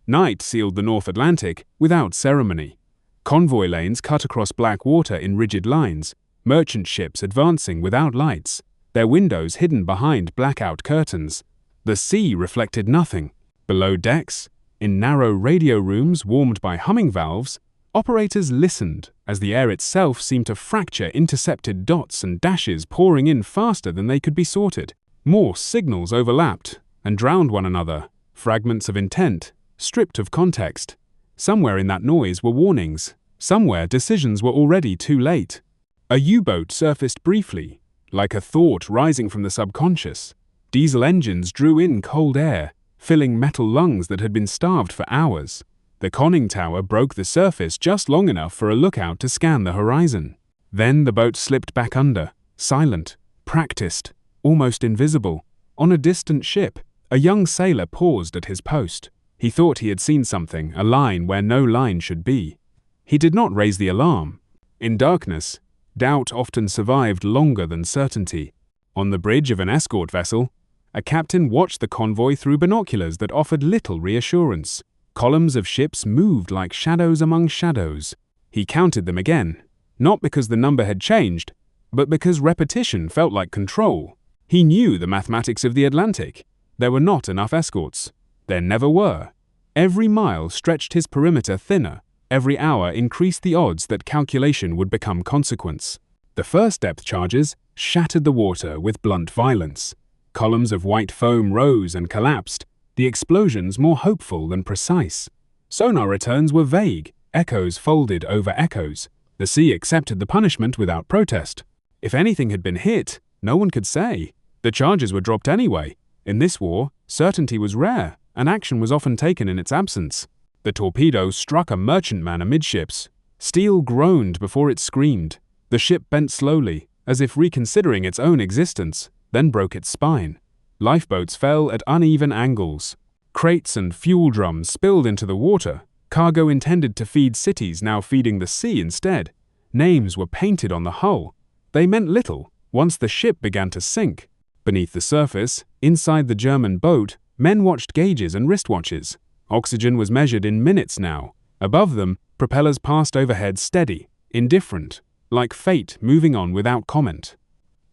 Night sealed the North Atlantic without ceremony. Convoy lanes cut across black water in rigid lines, merchant ships advancing without lights, their windows hidden behind blackout curtains. The sea reflected nothing. Below decks, in narrow radio rooms warmed by humming valves, operators listened as the air itself seemed to fracture intercepted dots and dashes pouring in faster than they could be sorted. Morse signals overlapped and drowned one another, fragments of intent, stripped of context. Somewhere in that noise were warnings. Somewhere decisions were already too late. A U-boat surfaced briefly, like a thought rising from the subconscious. Diesel engines drew in cold air, filling metal lungs that had been starved for hours. The conning tower broke the surface just long enough for a lookout to scan the horizon. Then the boat slipped back under, silent, practiced, almost invisible. On a distant ship, a young sailor paused at his post. He thought he had seen something, a line where no line should be. He did not raise the alarm. In darkness, doubt often survived longer than certainty. On the bridge of an escort vessel, a captain watched the convoy through binoculars that offered little reassurance. Columns of ships moved like shadows among shadows. He counted them again, not because the number had changed, but because repetition felt like control. He knew the mathematics of the Atlantic. There were not enough escorts. There never were. Every mile stretched his perimeter thinner. Every hour increased the odds that calculation would become consequence. The first depth charges shattered the water with blunt violence. Columns of white foam rose and collapsed, the explosions more hopeful than precise. Sonar returns were vague, echoes folded over echoes. The sea accepted the punishment without protest. If anything had been hit, no one could say. The charges were dropped anyway. In this war, certainty was rare, and action was often taken in its absence. The torpedo struck a merchantman amidships. Steel groaned before it screamed. The ship bent slowly, as if reconsidering its own existence, then broke its spine. Lifeboats fell at uneven angles. Crates and fuel drums spilled into the water. Cargo intended to feed cities now feeding the sea instead. Names were painted on the hull. They meant little once the ship began to sink. Beneath the surface, inside the German boat, men watched gauges and wristwatches. Oxygen was measured in minutes now. Above them, propellers passed overhead steady, indifferent, like fate moving on without comment.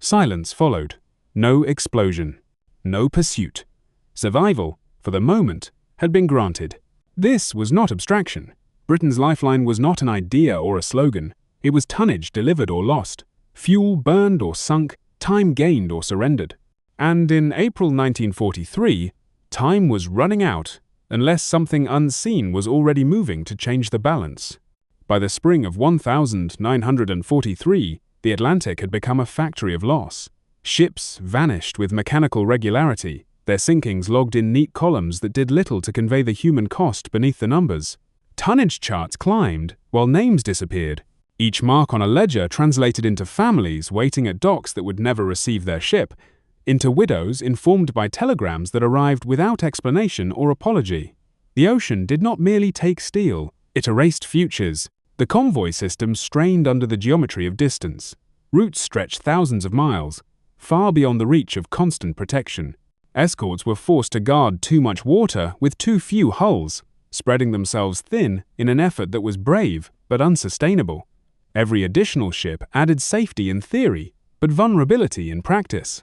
Silence followed. No explosion. No pursuit. Survival, for the moment, had been granted. This was not abstraction. Britain's lifeline was not an idea or a slogan. It was tonnage delivered or lost, fuel burned or sunk, time gained or surrendered. And in April 1943, time was running out, unless something unseen was already moving to change the balance. By the spring of 1943, the Atlantic had become a factory of loss. Ships vanished with mechanical regularity, their sinkings logged in neat columns that did little to convey the human cost beneath the numbers. Tonnage charts climbed, while names disappeared. Each mark on a ledger translated into families waiting at docks that would never receive their ship, into widows informed by telegrams that arrived without explanation or apology. The ocean did not merely take steel, it erased futures. The convoy system strained under the geometry of distance. Routes stretched thousands of miles, far beyond the reach of constant protection. Escorts were forced to guard too much water with too few hulls, spreading themselves thin in an effort that was brave but unsustainable. Every additional ship added safety in theory, but vulnerability in practice.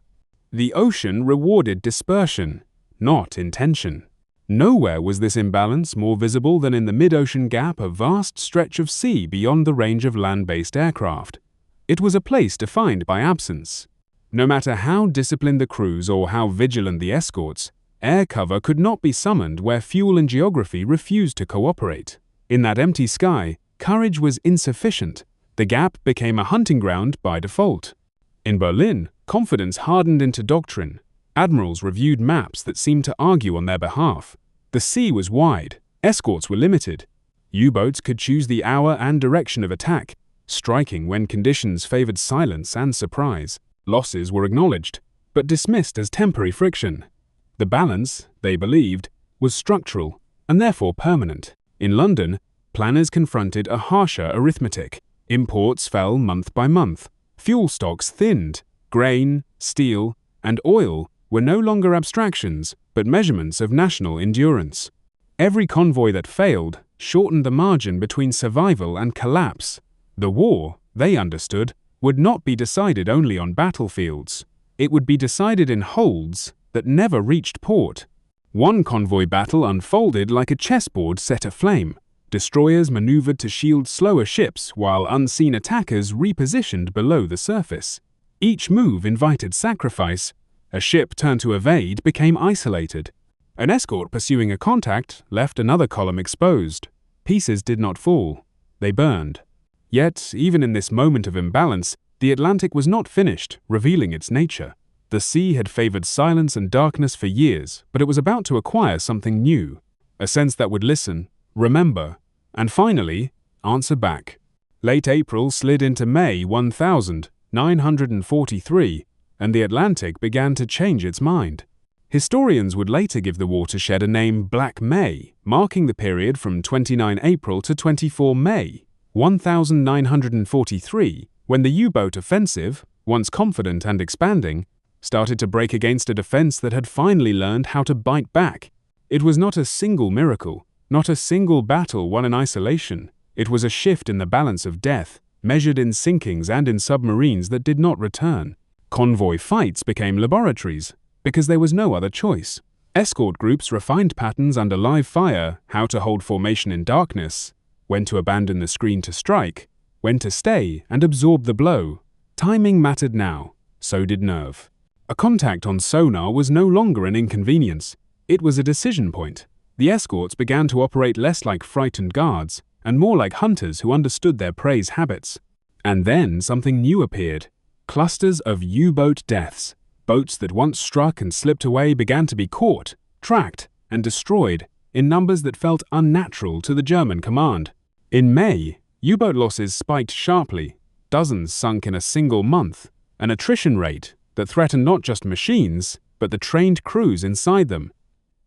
The ocean rewarded dispersion, not intention. Nowhere was this imbalance more visible than in the mid-ocean gap, a vast stretch of sea beyond the range of land-based aircraft. It was a place defined by absence. No matter how disciplined the crews or how vigilant the escorts, air cover could not be summoned where fuel and geography refused to cooperate. In that empty sky, courage was insufficient. The gap became a hunting ground by default. In Berlin, confidence hardened into doctrine. Admirals reviewed maps that seemed to argue on their behalf. The sea was wide, escorts were limited. U-boats could choose the hour and direction of attack, striking when conditions favored silence and surprise. Losses were acknowledged, but dismissed as temporary friction. The balance, they believed, was structural and therefore permanent. In London, planners confronted a harsher arithmetic. Imports fell month by month. Fuel stocks thinned. Grain, steel, and oil were no longer abstractions, but measurements of national endurance. Every convoy that failed shortened the margin between survival and collapse. The war, they understood, would not be decided only on battlefields. It would be decided in holds that never reached port. One convoy battle unfolded like a chessboard set aflame. Destroyers maneuvered to shield slower ships while unseen attackers repositioned below the surface. Each move invited sacrifice. A ship turned to evade became isolated. An escort pursuing a contact left another column exposed. Pieces did not fall. They burned. Yet, even in this moment of imbalance, the Atlantic was not finished, revealing its nature. The sea had favored silence and darkness for years, but it was about to acquire something new, a sense that would listen, remember, and finally, answer back. Late April slid into May 1943, and the Atlantic began to change its mind. Historians would later give the watershed a name Black May, marking the period from 29 April to 24 May 1943, when the U-boat offensive, once confident and expanding, started to break against a defense that had finally learned how to bite back. It was not a single miracle, not a single battle won in isolation. It was a shift in the balance of death, measured in sinkings and in submarines that did not return. Convoy fights became laboratories, because there was no other choice. Escort groups refined patterns under live fire, how to hold formation in darkness, when to abandon the screen to strike, when to stay and absorb the blow. Timing mattered now, so did nerve. A contact on sonar was no longer an inconvenience. It was a decision point. The escorts began to operate less like frightened guards and more like hunters who understood their prey's habits. And then something new appeared. Clusters of U-boat deaths. Boats that once struck and slipped away began to be caught, tracked, and destroyed in numbers that felt unnatural to the German command. In May, U-boat losses spiked sharply. Dozens sunk in a single month, an attrition rate that threatened not just machines, but the trained crews inside them.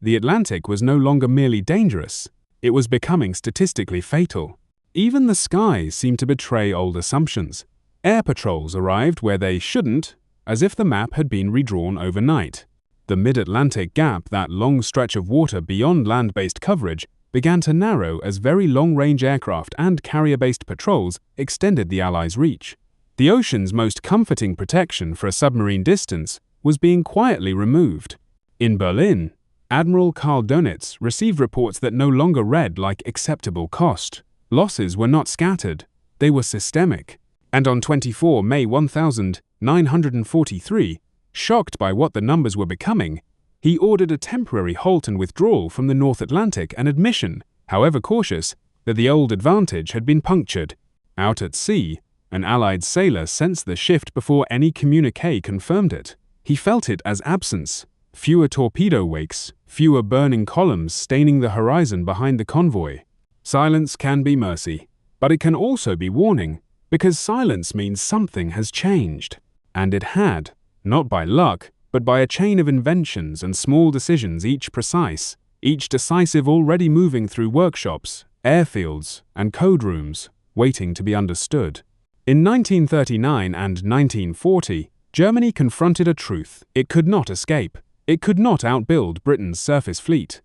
The Atlantic was no longer merely dangerous, it was becoming statistically fatal. Even the skies seemed to betray old assumptions. Air patrols arrived where they shouldn't, as if the map had been redrawn overnight. The mid-Atlantic gap, that long stretch of water beyond land-based coverage, began to narrow as very long-range aircraft and carrier-based patrols extended the Allies' reach. The ocean's most comforting protection for a submarine distance was being quietly removed. In Berlin, Admiral Karl Dönitz received reports that no longer read like acceptable cost. Losses were not scattered, they were systemic. And on 24 May 1943, shocked by what the numbers were becoming, he ordered a temporary halt and withdrawal from the North Atlantic, an admission, however cautious, that the old advantage had been punctured. Out at sea, an Allied sailor sensed the shift before any communiqué confirmed it. He felt it as absence. Fewer torpedo wakes, fewer burning columns staining the horizon behind the convoy. Silence can be mercy, but it can also be warning, because silence means something has changed. And it had, not by luck, but by a chain of inventions and small decisions, each precise, each decisive, already moving through workshops, airfields, and code rooms, waiting to be understood. In 1939 and 1940, Germany confronted a truth it could not escape. It could not outbuild Britain's surface fleet.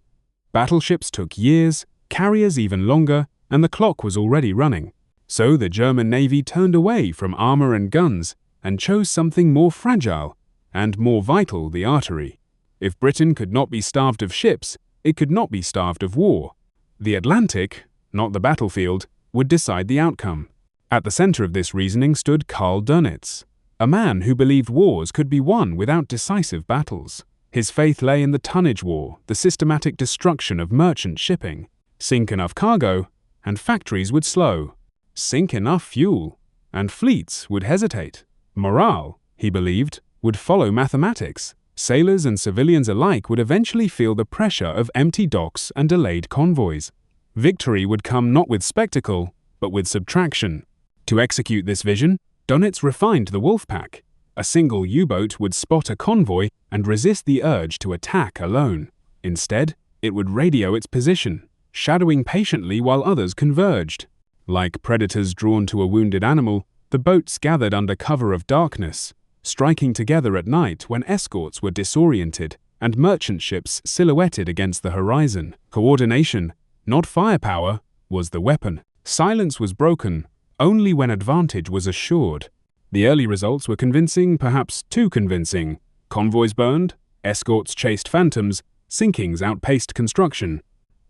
Battleships took years, carriers even longer, and the clock was already running. So the German Navy turned away from armor and guns and chose something more fragile and more vital, the artery. If Britain could not be starved of ships, it could not be starved of war. The Atlantic, not the battlefield, would decide the outcome. At the center of this reasoning stood Karl Dönitz, a man who believed wars could be won without decisive battles. His faith lay in the tonnage war, the systematic destruction of merchant shipping. Sink enough cargo, and factories would slow. Sink enough fuel, and fleets would hesitate. Morale, he believed, would follow mathematics. Sailors and civilians alike would eventually feel the pressure of empty docks and delayed convoys. Victory would come not with spectacle, but with subtraction. To execute this vision, Dönitz refined the Wolfpack. A single U-boat would spot a convoy and resist the urge to attack alone. Instead, it would radio its position, shadowing patiently while others converged. Like predators drawn to a wounded animal, the boats gathered under cover of darkness, striking together at night when escorts were disoriented and merchant ships silhouetted against the horizon. Coordination, not firepower, was the weapon. Silence was broken only when advantage was assured. The early results were convincing, perhaps too convincing. Convoys burned, escorts chased phantoms, sinkings outpaced construction.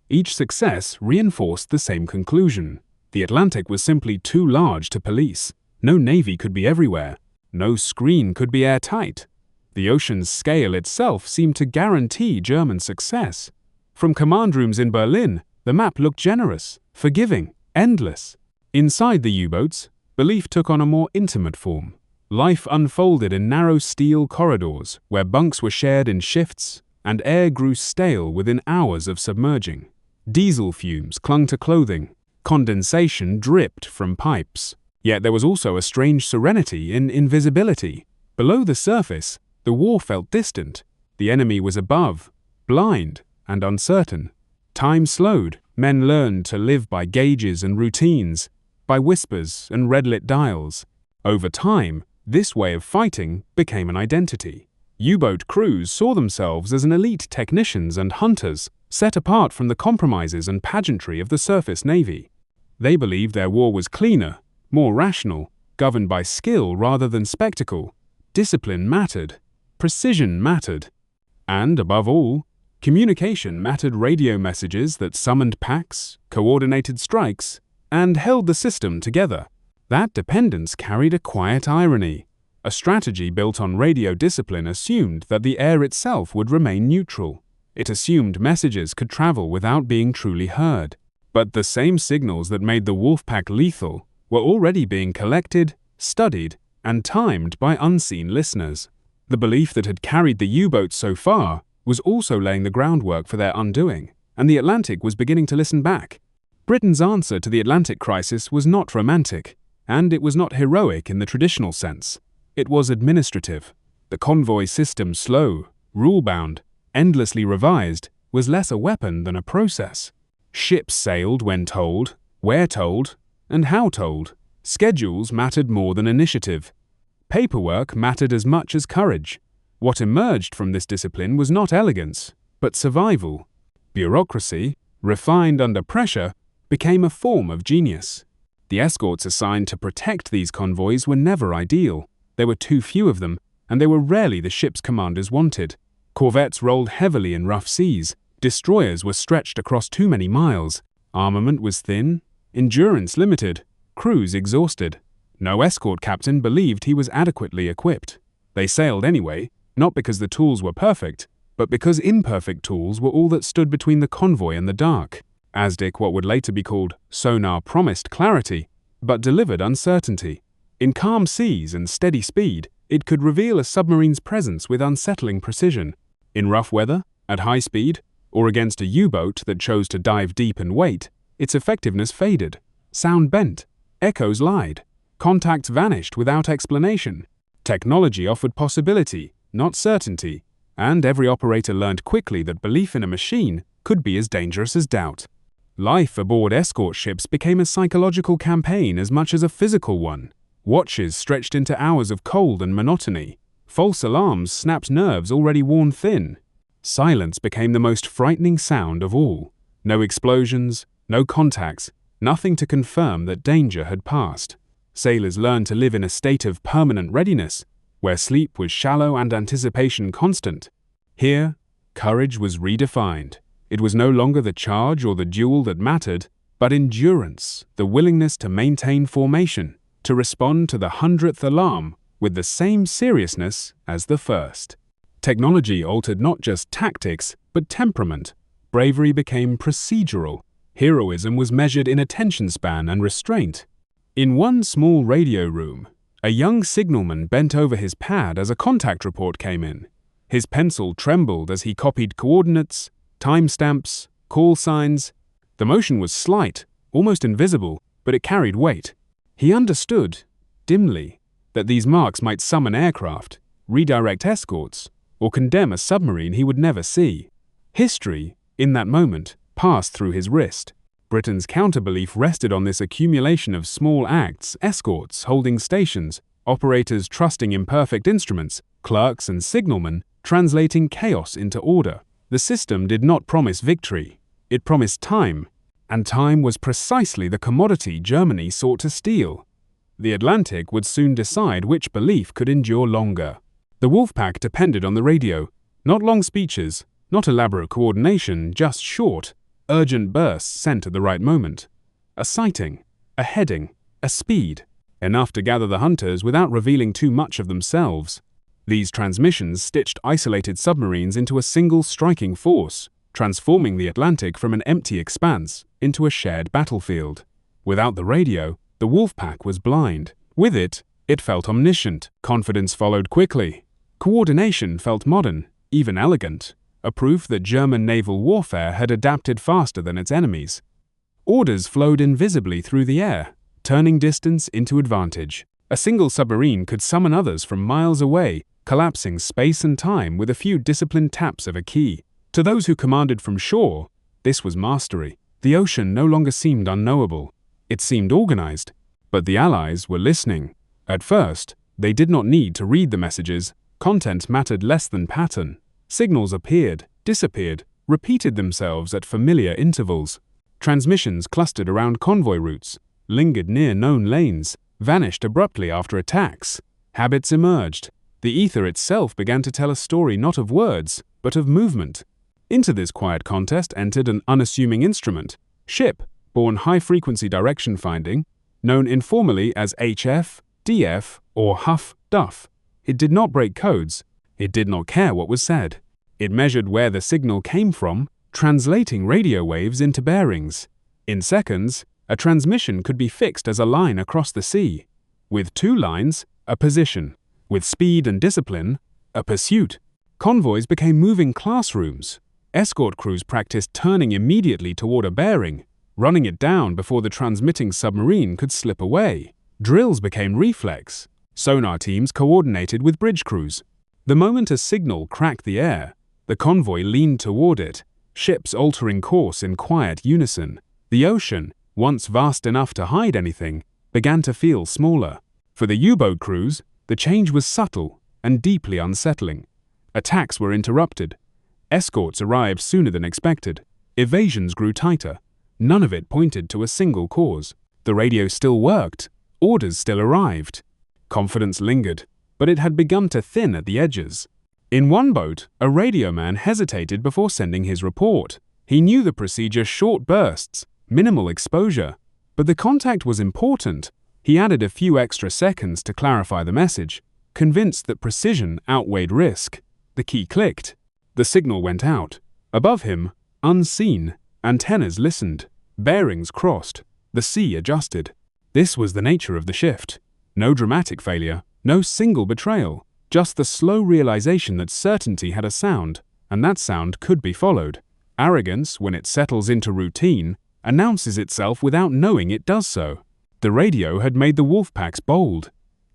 Each success reinforced the same conclusion. The Atlantic was simply too large to police. No navy could be everywhere. No screen could be airtight. The ocean's scale itself seemed to guarantee German success. From command rooms in Berlin, the map looked generous, forgiving, endless. Inside the U-boats, belief took on a more intimate form. Life unfolded in narrow steel corridors where bunks were shared in shifts and air grew stale within hours of submerging. Diesel fumes clung to clothing. Condensation dripped from pipes. Yet there was also a strange serenity in invisibility. Below the surface, the war felt distant. The enemy was above, blind and uncertain. Time slowed. Men learned to live by gauges and routines, by whispers and red-lit dials. Over time, this way of fighting became an identity. U-boat crews saw themselves as an elite technicians and hunters, set apart from the compromises and pageantry of the surface navy. They believed their war was cleaner, more rational, governed by skill rather than spectacle. Discipline mattered, precision mattered, and, above all, communication mattered. Radio messages that summoned packs, coordinated strikes, and held the system together. That dependence carried a quiet irony. A strategy built on radio discipline assumed that the air itself would remain neutral. It assumed messages could travel without being truly heard. But the same signals that made the Wolfpack lethal were already being collected, studied, and timed by unseen listeners. The belief that had carried the U-boats so far was also laying the groundwork for their undoing, and the Atlantic was beginning to listen back. Britain's answer to the Atlantic crisis was not romantic, and it was not heroic in the traditional sense. It was administrative. The convoy system, slow, rule-bound, endlessly revised, was less a weapon than a process. Ships sailed when told, where told, and how told. Schedules mattered more than initiative. Paperwork mattered as much as courage. What emerged from this discipline was not elegance, but survival. Bureaucracy, refined under pressure, became a form of genius. The escorts assigned to protect these convoys were never ideal. There were too few of them, and they were rarely the ships commanders wanted. Corvettes rolled heavily in rough seas. Destroyers were stretched across too many miles. Armament was thin, endurance limited, crews exhausted. No escort captain believed he was adequately equipped. They sailed anyway, not because the tools were perfect, but because imperfect tools were all that stood between the convoy and the dark. ASDIC, what would later be called sonar, promised clarity, but delivered uncertainty. In calm seas and steady speed, it could reveal a submarine's presence with unsettling precision. In rough weather, at high speed, or against a U-boat that chose to dive deep and wait, its effectiveness faded. Sound bent, echoes lied, contacts vanished without explanation. Technology offered possibility, not certainty, and every operator learned quickly that belief in a machine could be as dangerous as doubt. Life aboard escort ships became a psychological campaign as much as a physical one. Watches stretched into hours of cold and monotony. False alarms snapped nerves already worn thin. Silence became the most frightening sound of all. No explosions, no contacts, nothing to confirm that danger had passed. Sailors learned to live in a state of permanent readiness, where sleep was shallow and anticipation constant. Here, courage was redefined. It was no longer the charge or the duel that mattered, but endurance, the willingness to maintain formation, to respond to the 100th alarm with the same seriousness as the first. Technology altered not just tactics, but temperament. Bravery became procedural. Heroism was measured in attention span and restraint. In one small radio room, a young signalman bent over his pad as a contact report came in. His pencil trembled as he copied coordinates, timestamps, call signs. The motion was slight, almost invisible, but it carried weight. He understood, dimly, that these marks might summon aircraft, redirect escorts, or condemn a submarine he would never see. History, in that moment, passed through his wrist. Britain's counterbelief rested on this accumulation of small acts: escorts holding stations, operators trusting imperfect instruments, clerks and signalmen translating chaos into order. The system did not promise victory. It promised time, and time was precisely the commodity Germany sought to steal. The Atlantic would soon decide which belief could endure longer. The Wolfpack depended on the radio. Not long speeches, not elaborate coordination, just short, urgent bursts sent at the right moment. A sighting, a heading, a speed, enough to gather the hunters without revealing too much of themselves. These transmissions stitched isolated submarines into a single striking force, transforming the Atlantic from an empty expanse into a shared battlefield. Without the radio, the Wolfpack was blind. With it, it felt omniscient. Confidence followed quickly. Coordination felt modern, even elegant, a proof that German naval warfare had adapted faster than its enemies. Orders flowed invisibly through the air, turning distance into advantage. A single submarine could summon others from miles away, collapsing space and time with a few disciplined taps of a key. To those who commanded from shore, this was mastery. The ocean no longer seemed unknowable. It seemed organized. But the Allies were listening. At first, they did not need to read the messages. Content mattered less than pattern. Signals appeared, disappeared, repeated themselves at familiar intervals. Transmissions clustered around convoy routes, lingered near known lanes, vanished abruptly after attacks. Habits emerged. The ether itself began to tell a story not of words, but of movement. Into this quiet contest entered an unassuming instrument, ship, born high-frequency direction finding, known informally as HF, DF, or Huff, Duff. It did not break codes. It did not care what was said. It measured where the signal came from, translating radio waves into bearings. In seconds, a transmission could be fixed as a line across the sea. With 2 lines, a position. With speed and discipline, a pursuit. Convoys became moving classrooms. Escort crews practiced turning immediately toward a bearing, running it down before the transmitting submarine could slip away. Drills became reflex. Sonar teams coordinated with bridge crews. The moment a signal cracked the air, the convoy leaned toward it, ships altering course in quiet unison. The ocean, once vast enough to hide anything, began to feel smaller. For the U-boat crews, the change was subtle and deeply unsettling. Attacks were interrupted. Escorts arrived sooner than expected. Evasions grew tighter. None of it pointed to a single cause. The radio still worked. Orders still arrived. Confidence lingered, but it had begun to thin at the edges. In one boat, a radio man hesitated before sending his report. He knew the procedure: short bursts, minimal exposure. But the contact was important. He added a few extra seconds to clarify the message, convinced that precision outweighed risk. The key clicked. The signal went out. Above him, unseen, antennas listened. Bearings crossed. The sea adjusted. This was the nature of the shift. No dramatic failure, no single betrayal, just the slow realization that certainty had a sound, and that sound could be followed. Arrogance, when it settles into routine, announces itself without knowing it does so. The radio had made the Wolfpacks bold.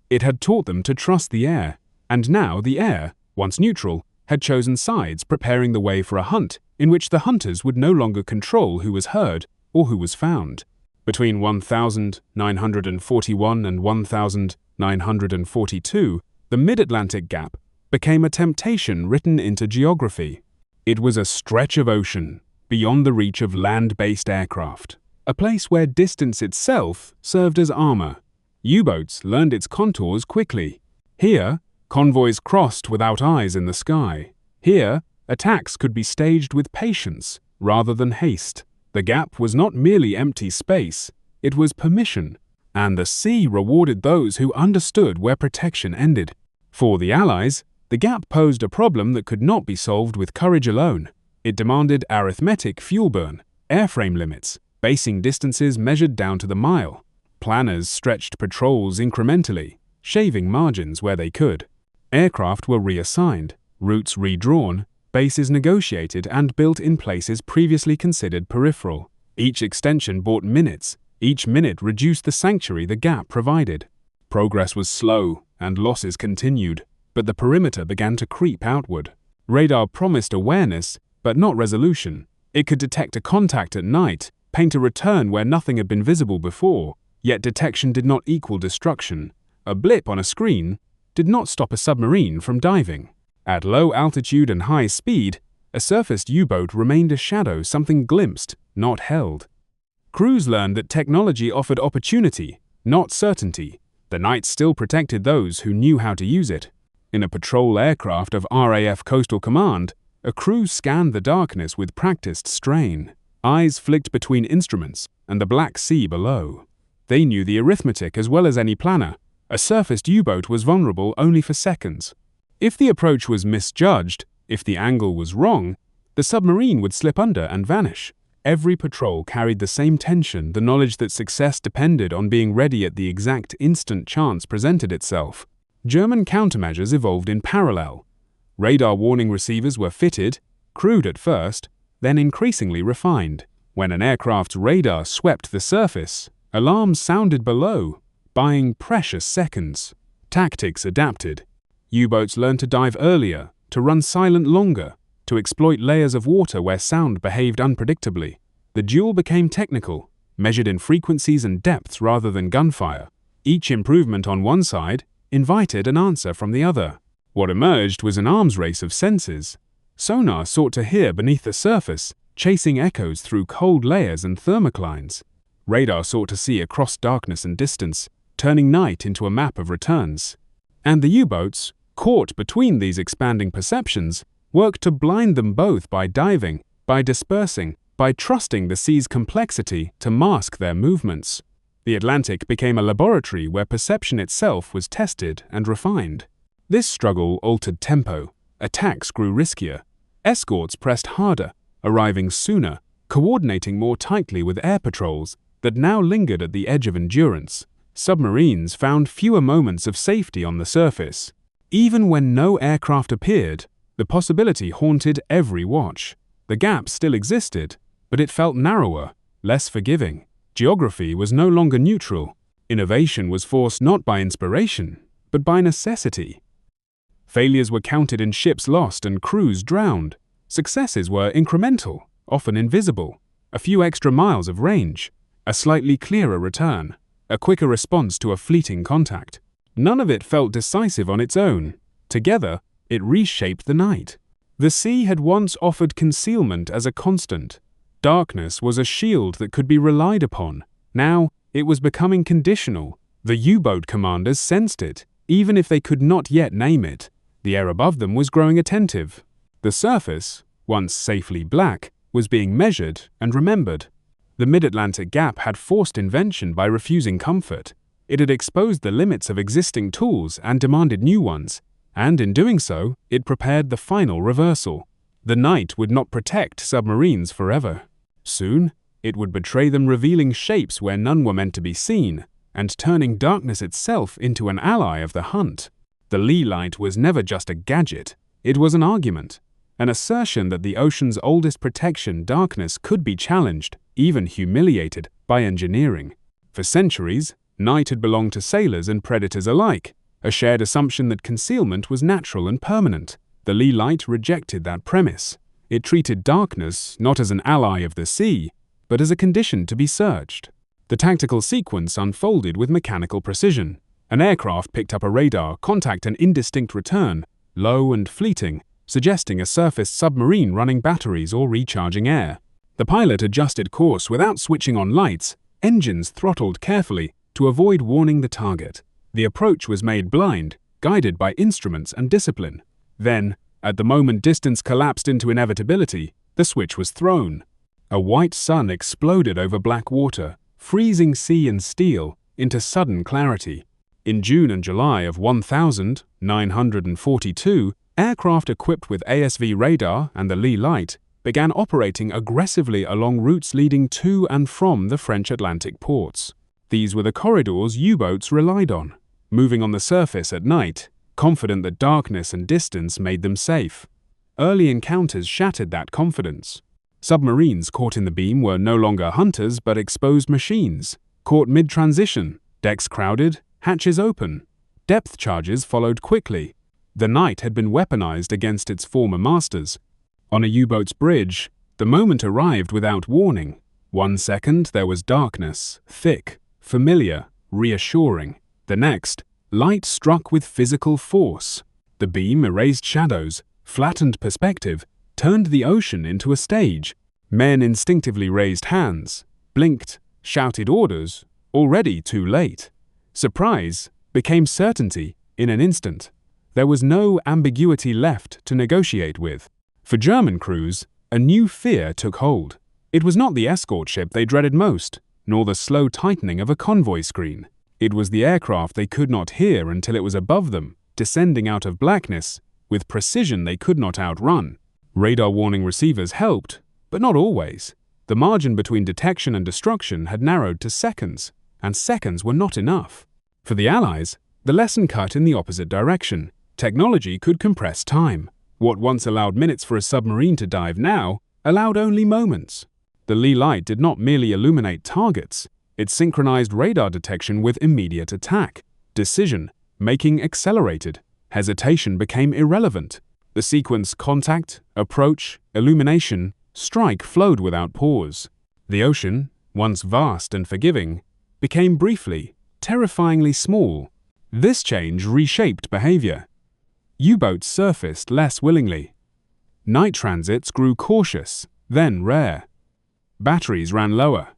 It had taught them to trust the air, and now the air, once neutral, had chosen sides, preparing the way for a hunt in which the hunters would no longer control who was heard or who was found. Between 1941 and 1942, the Mid-Atlantic Gap became a temptation written into geography. It was a stretch of ocean, beyond the reach of land-based aircraft, a place where distance itself served as armor. U-boats learned its contours quickly. Here, convoys crossed without eyes in the sky. Here, attacks could be staged with patience rather than haste. The gap was not merely empty space, it was permission, and the sea rewarded those who understood where protection ended. For the Allies, the gap posed a problem that could not be solved with courage alone. It demanded arithmetic fuel burn, airframe limits, basing distances measured down to the mile. Planners stretched patrols incrementally, shaving margins where they could. Aircraft were reassigned, routes redrawn, bases negotiated and built in places previously considered peripheral. Each extension bought minutes. Each minute reduced the sanctuary the gap provided. Progress was slow, and losses continued, but the perimeter began to creep outward. Radar promised awareness, but not resolution. It could detect a contact at night, paint a return where nothing had been visible before, yet detection did not equal destruction. A blip on a screen did not stop a submarine from diving. At low altitude and high speed, a surfaced U-boat remained a shadow, something glimpsed, not held. Crews learned that technology offered opportunity, not certainty. The night still protected those who knew how to use it. In a patrol aircraft of RAF Coastal Command, a crew scanned the darkness with practiced strain. Eyes flicked between instruments and the black sea below. They knew the arithmetic as well as any planner. A surfaced U-boat was vulnerable only for seconds. If the approach was misjudged, if the angle was wrong, the submarine would slip under and vanish. Every patrol carried the same tension, the knowledge that success depended on being ready at the exact instant chance presented itself. German countermeasures evolved in parallel. Radar warning receivers were fitted, crude at first, then increasingly refined. When an aircraft's radar swept the surface, alarms sounded below, buying precious seconds. Tactics adapted. U-boats learned to dive earlier, to run silent longer, to exploit layers of water where sound behaved unpredictably. The duel became technical, measured in frequencies and depths rather than gunfire. Each improvement on one side invited an answer from the other. What emerged was an arms race of senses. Sonar sought to hear beneath the surface, chasing echoes through cold layers and thermoclines. Radar sought to see across darkness and distance, turning night into a map of returns. And the U-boats, caught between these expanding perceptions, worked to blind them both by diving, by dispersing, by trusting the sea's complexity to mask their movements. The Atlantic became a laboratory where perception itself was tested and refined. This struggle altered tempo. Attacks grew riskier. Escorts pressed harder, arriving sooner, coordinating more tightly with air patrols that now lingered at the edge of endurance. Submarines found fewer moments of safety on the surface. Even when no aircraft appeared, the possibility haunted every watch. The gap still existed, but it felt narrower, less forgiving. Geography was no longer neutral. Innovation was forced not by inspiration, but by necessity. Failures were counted in ships lost and crews drowned. Successes were incremental, often invisible. A few extra miles of range, a slightly clearer return, a quicker response to a fleeting contact. None of it felt decisive on its own. Together, it reshaped the night. The sea had once offered concealment as a constant. Darkness was a shield that could be relied upon. Now, it was becoming conditional. The U-boat commanders sensed it, even if they could not yet name it. The air above them was growing attentive. The surface, once safely black, was being measured and remembered. The mid-Atlantic gap had forced invention by refusing comfort. It had exposed the limits of existing tools and demanded new ones, and in doing so, it prepared the final reversal. The night would not protect submarines forever. Soon, it would betray them, revealing shapes where none were meant to be seen, and turning darkness itself into an ally of the hunt. The Lee light was never just a gadget, it was an argument, an assertion that the ocean's oldest protection, darkness, could be challenged, even humiliated, by engineering. For centuries, night had belonged to sailors and predators alike, a shared assumption that concealment was natural and permanent. The Lee light rejected that premise. It treated darkness not as an ally of the sea, but as a condition to be searched. The tactical sequence unfolded with mechanical precision. An aircraft picked up a radar, contact an indistinct return, low and fleeting, suggesting a surfaced submarine running batteries or recharging air. The pilot adjusted course without switching on lights, engines throttled carefully to avoid warning the target. The approach was made blind, guided by instruments and discipline. Then, at the moment distance collapsed into inevitability, the switch was thrown. A white sun exploded over black water, freezing sea and steel into sudden clarity. In June and July of 1942, aircraft equipped with ASV radar and the Lee light began operating aggressively along routes leading to and from the French Atlantic ports. These were the corridors U-boats relied on, moving on the surface at night, confident that darkness and distance made them safe. Early encounters shattered that confidence. Submarines caught in the beam were no longer hunters but exposed machines, caught mid-transition, decks crowded, hatches open. Depth charges followed quickly. The night had been weaponized against its former masters. On a U-boat's bridge, the moment arrived without warning. 1 second there was darkness, thick, familiar, reassuring. The next, light struck with physical force. The beam erased shadows, flattened perspective, turned the ocean into a stage. Men instinctively raised hands, blinked, shouted orders, already too late. Surprise became certainty in an instant. There was no ambiguity left to negotiate with. For German crews, a new fear took hold. It was not the escort ship they dreaded most, nor the slow tightening of a convoy screen. It was the aircraft they could not hear until it was above them, descending out of blackness, with precision they could not outrun. Radar warning receivers helped, but not always. The margin between detection and destruction had narrowed to seconds, and seconds were not enough. For the Allies, the lesson cut in the opposite direction. Technology could compress time. What once allowed minutes for a submarine to dive now allowed only moments. The Lee light did not merely illuminate targets, it synchronized radar detection with immediate attack. Decision-making accelerated. Hesitation became irrelevant. The sequence contact, approach, illumination, strike flowed without pause. The ocean, once vast and forgiving, became briefly, terrifyingly small. This change reshaped behavior. U-boats surfaced less willingly. Night transits grew cautious, then rare. Batteries ran lower.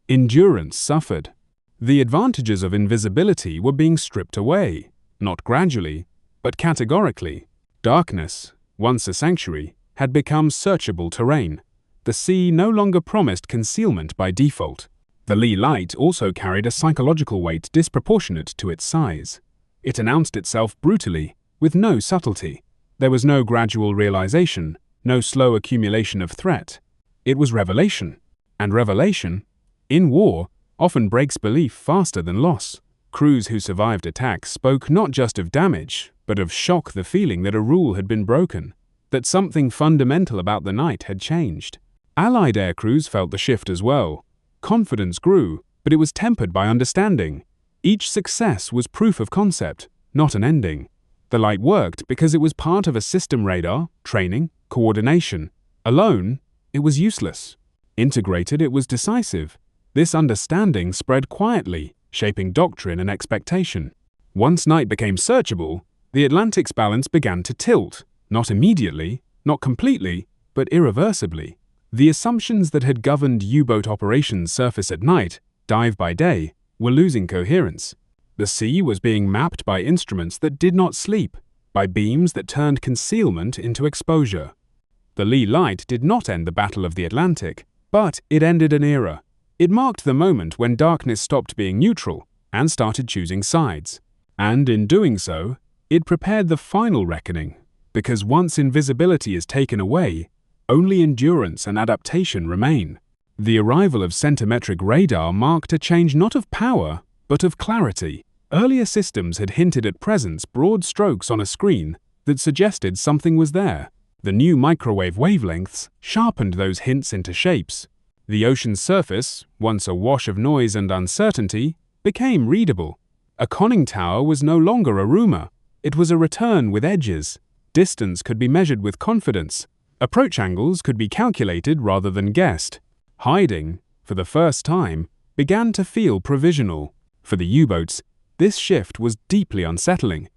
Endurance suffered. The advantages of invisibility were being stripped away, not gradually, but categorically. Darkness, once a sanctuary, had become searchable terrain. The sea no longer promised concealment by default. The Lee light also carried a psychological weight disproportionate to its size. It announced itself brutally, with no subtlety. There was no gradual realization, no slow accumulation of threat. It was revelation. And revelation, in war, often breaks belief faster than loss. Crews who survived attack spoke not just of damage, but of shock, the feeling that a rule had been broken, that something fundamental about the night had changed. Allied air crews felt the shift as well. Confidence grew, but it was tempered by understanding. Each success was proof of concept, not an ending. The light worked because it was part of a system: radar, training, coordination. Alone, it was useless. Integrated, it was decisive. This understanding spread quietly, shaping doctrine and expectation. Once night became searchable, the Atlantic's balance began to tilt, not immediately, not completely, but irreversibly. The assumptions that had governed U-boat operations, surface at night, dive by day, were losing coherence. The sea was being mapped by instruments that did not sleep, by beams that turned concealment into exposure. The Lee light did not end the Battle of the Atlantic, but it ended an era. It marked the moment when darkness stopped being neutral and started choosing sides. And in doing so, it prepared the final reckoning, because once invisibility is taken away, only endurance and adaptation remain. The arrival of centimetric radar marked a change not of power, but of clarity. Earlier systems had hinted at presence, broad strokes on a screen that suggested something was there. The new microwave wavelengths sharpened those hints into shapes. The ocean's surface, once a wash of noise and uncertainty, became readable. A conning tower was no longer a rumor. It was a return with edges. Distance could be measured with confidence. Approach angles could be calculated rather than guessed. Hiding, for the first time, began to feel provisional. For the U-boats, this shift was deeply unsettling.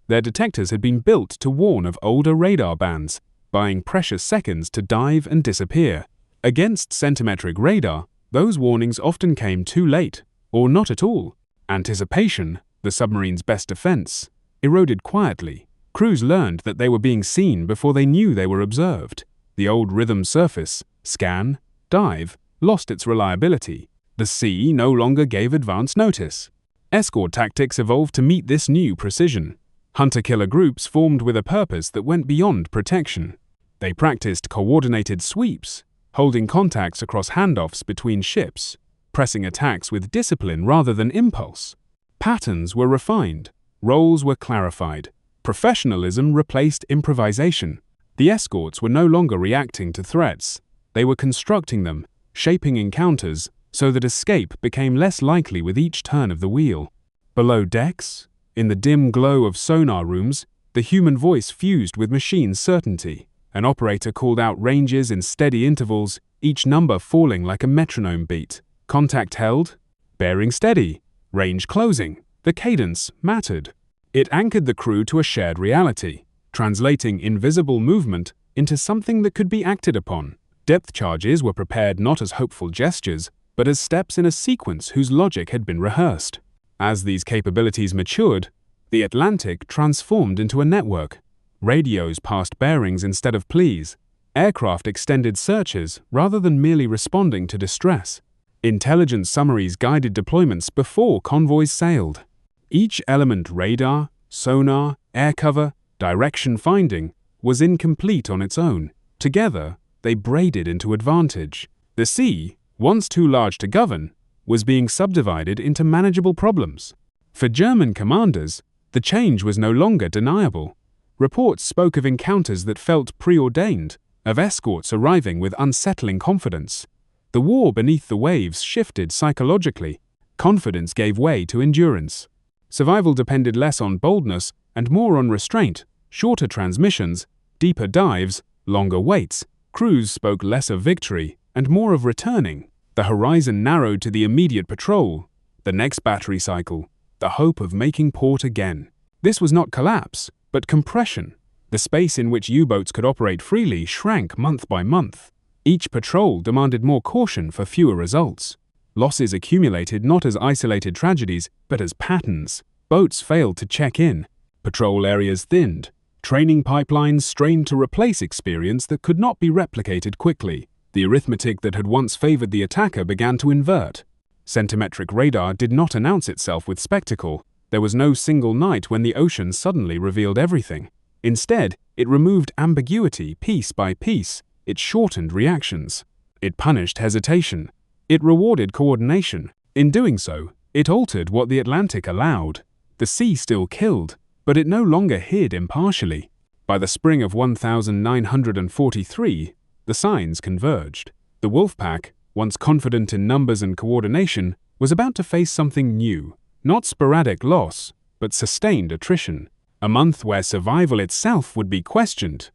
Their detectors had been built to warn of older radar bands, buying precious seconds to dive and disappear. Against centimetric radar, those warnings often came too late, or not at all. Anticipation, the submarine's best defense, eroded quietly. Crews learned that they were being seen before they knew they were observed. The old rhythm surface, scan, dive, lost its reliability. The sea no longer gave advance notice. Escort tactics evolved to meet this new precision. Hunter-killer groups formed with a purpose that went beyond protection. They practiced coordinated sweeps, holding contacts across handoffs between ships, pressing attacks with discipline rather than impulse. Patterns were refined, roles were clarified, professionalism replaced improvisation. The escorts were no longer reacting to threats, they were constructing them, shaping encounters so that escape became less likely with each turn of the wheel. Below decks, in the dim glow of sonar rooms, the human voice fused with machine certainty. An operator called out ranges in steady intervals, each number falling like a metronome beat. Contact held, bearing steady, range closing. The cadence mattered. It anchored the crew to a shared reality, translating invisible movement into something that could be acted upon. Depth charges were prepared not as hopeful gestures, but as steps in a sequence whose logic had been rehearsed. As these capabilities matured, the Atlantic transformed into a network. Radios passed bearings instead of pleas. Aircraft extended searches rather than merely responding to distress. Intelligence summaries guided deployments before convoys sailed. Each element, radar, sonar, air cover, direction finding, was incomplete on its own. Together, they braided into advantage. The sea, once too large to govern, was being subdivided into manageable problems. For German commanders, the change was no longer deniable. Reports spoke of encounters that felt preordained, of escorts arriving with unsettling confidence. The war beneath the waves shifted psychologically. Confidence gave way to endurance. Survival depended less on boldness and more on restraint. Shorter transmissions, deeper dives, longer waits. Crews spoke less of victory and more of returning. The horizon narrowed to the immediate patrol, the next battery cycle, the hope of making port again. This was not collapse, but compression. The space in which U-boats could operate freely shrank month by month. Each patrol demanded more caution for fewer results. Losses accumulated not as isolated tragedies, but as patterns. Boats failed to check in. Patrol areas thinned. Training pipelines strained to replace experience that could not be replicated quickly. The arithmetic that had once favored the attacker began to invert. Centimetric radar did not announce itself with spectacle. There was no single night when the ocean suddenly revealed everything. Instead, it removed ambiguity piece by piece. It shortened reactions. It punished hesitation. It rewarded coordination. In doing so, it altered what the Atlantic allowed. The sea still killed, but it no longer hid impartially. By the spring of 1943, the signs converged. The Wolfpack, once confident in numbers and coordination, was about to face something new. Not sporadic loss, but sustained attrition. A month where survival itself would be questioned.